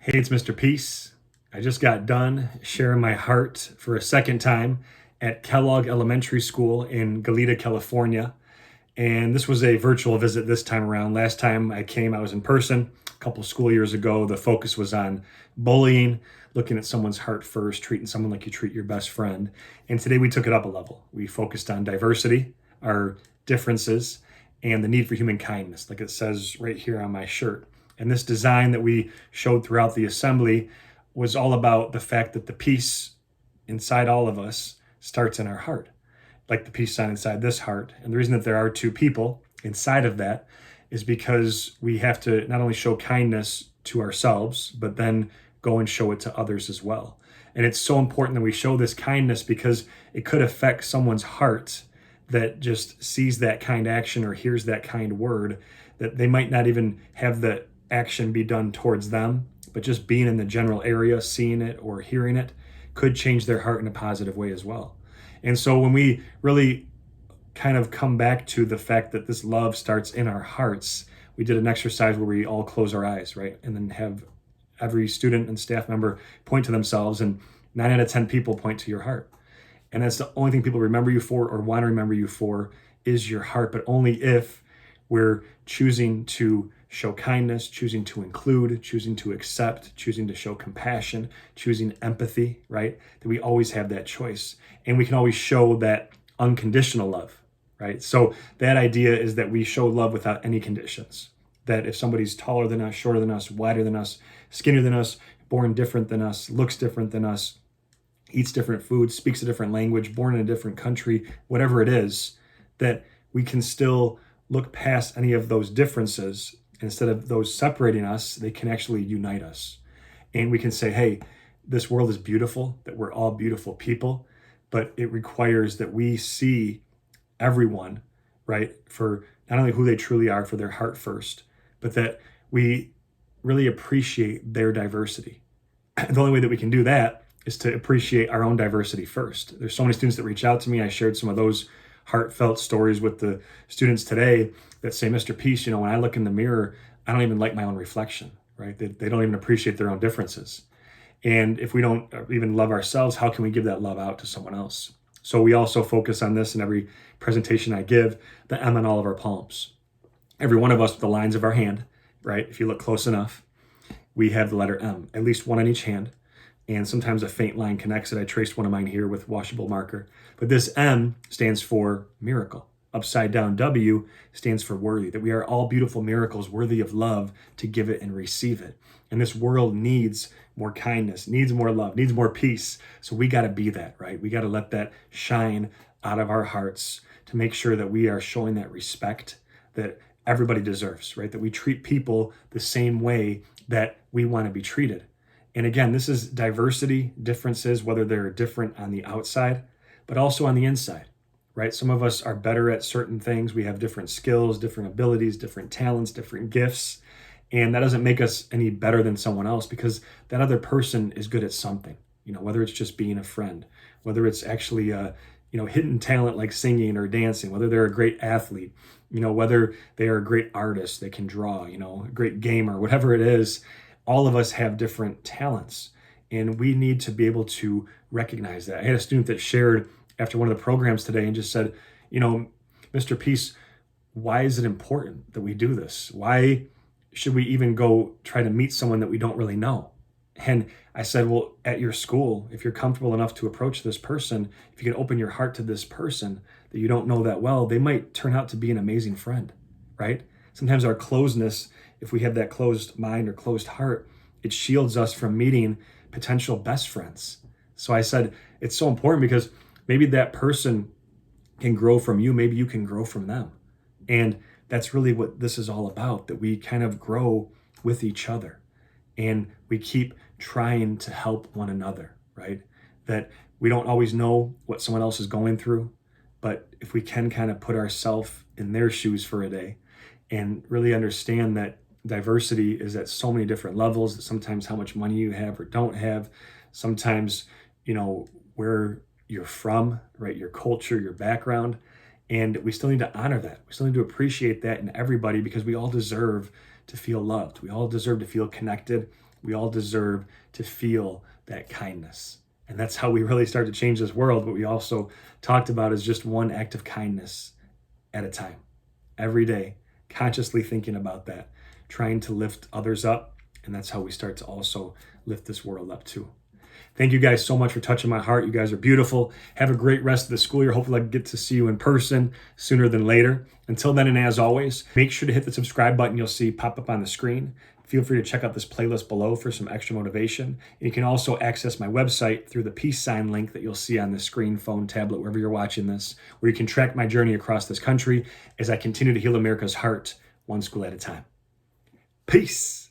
Hey, it's Mr. Peace. I just got done sharing my heart for a second time at Kellogg Elementary School in Goleta, California. And this was a virtual visit this time around. Last time I came, I was in person a couple school years ago. The focus was on bullying, looking at someone's heart first, treating someone like you treat your best friend. And today we took it up a level. We focused on diversity, our differences, and the need for human kindness, like it says right here on my shirt. And this design that we showed throughout the assembly was all about the fact that the peace inside all of us starts in our heart, like the peace sign inside this heart. And the reason that there are two people inside of that is because we have to not only show kindness to ourselves, but then go and show it to others as well. And it's so important that we show this kindness because it could affect someone's heart that just sees that kind action or hears that kind word, that they might not even have the action be done towards them, but just being in the general area, seeing it or hearing it could change their heart in a positive way as well. And so when we really kind of come back to the fact that this love starts in our hearts, we did an exercise where we all close our eyes, right? And then have every student and staff member point to themselves, and 9 out of 10 people point to your heart. And that's the only thing people remember you for or want to remember you for is your heart, but only if we're choosing to show kindness, choosing to include, choosing to accept, choosing to show compassion, choosing empathy, right? That we always have that choice. And we can always show that unconditional love, right? So that idea is that we show love without any conditions. That if somebody's taller than us, shorter than us, wider than us, skinnier than us, born different than us, looks different than us, eats different foods, speaks a different language, born in a different country, whatever it is, that we can still look past any of those differences. Instead of those separating us, they can actually unite us. And we can say, hey, this world is beautiful, that we're all beautiful people, but it requires that we see everyone, right, for not only who they truly are, for their heart first, but that we really appreciate their diversity. The only way that we can do that is to appreciate our own diversity first. There's so many students that reach out to me. I shared some of those heartfelt stories with the students today that say, Mr. Peace, when I look in the mirror, I don't even like my own reflection, right? They don't even appreciate their own differences. And if we don't even love ourselves, how can we give that love out to someone else? So we also focus on this in every presentation I give, the M on all of our palms. Every one of us with the lines of our hand, right? If you look close enough, we have the letter M, at least one on each hand. And sometimes a faint line connects it. I traced one of mine here with washable marker. But this M stands for miracle. Upside down W stands for worthy, that we are all beautiful miracles worthy of love to give it and receive it. And this world needs more kindness, needs more love, needs more peace. So we got to be that, right? We got to let that shine out of our hearts to make sure that we are showing that respect that everybody deserves, right? That we treat people the same way that we want to be treated. And again, this is diversity, differences, whether they're different on the outside, but also on the inside, right? Some of us are better at certain things. We have different skills, different abilities, different talents, different gifts. And that doesn't make us any better than someone else because that other person is good at something, whether it's just being a friend, whether it's actually a, hidden talent like singing or dancing, whether they're a great athlete, whether they are a great artist, they can draw, a great gamer, whatever it is. All of us have different talents, and we need to be able to recognize that. I had a student that shared after one of the programs today and just said, Mr. Peace, why is it important that we do this? Why should we even go try to meet someone that we don't really know? And I said, well, at your school, if you're comfortable enough to approach this person, if you can open your heart to this person that you don't know that well, they might turn out to be an amazing friend, right? Sometimes our closeness, if we have that closed mind or closed heart, it shields us from meeting potential best friends. So I said, it's so important because maybe that person can grow from you. Maybe you can grow from them. And that's really what this is all about, that we kind of grow with each other and we keep trying to help one another, right? That we don't always know what someone else is going through, but if we can kind of put ourselves in their shoes for a day and really understand that diversity is at so many different levels, sometimes how much money you have or don't have, sometimes, where you're from, right? Your culture, your background. And we still need to honor that. We still need to appreciate that in everybody because we all deserve to feel loved. We all deserve to feel connected. We all deserve to feel that kindness. And that's how we really start to change this world. What we also talked about is just one act of kindness at a time. Every day, consciously thinking about that, trying to lift others up. And that's how we start to also lift this world up too. Thank you guys so much for touching my heart. You guys are beautiful. Have a great rest of the school year. Hopefully I get to see you in person sooner than later. Until then, and as always, make sure to hit the subscribe button you'll see pop up on the screen. Feel free to check out this playlist below for some extra motivation. And you can also access my website through the peace sign link that you'll see on the screen, phone, tablet, wherever you're watching this, where you can track my journey across this country as I continue to heal America's heart one school at a time. Peace.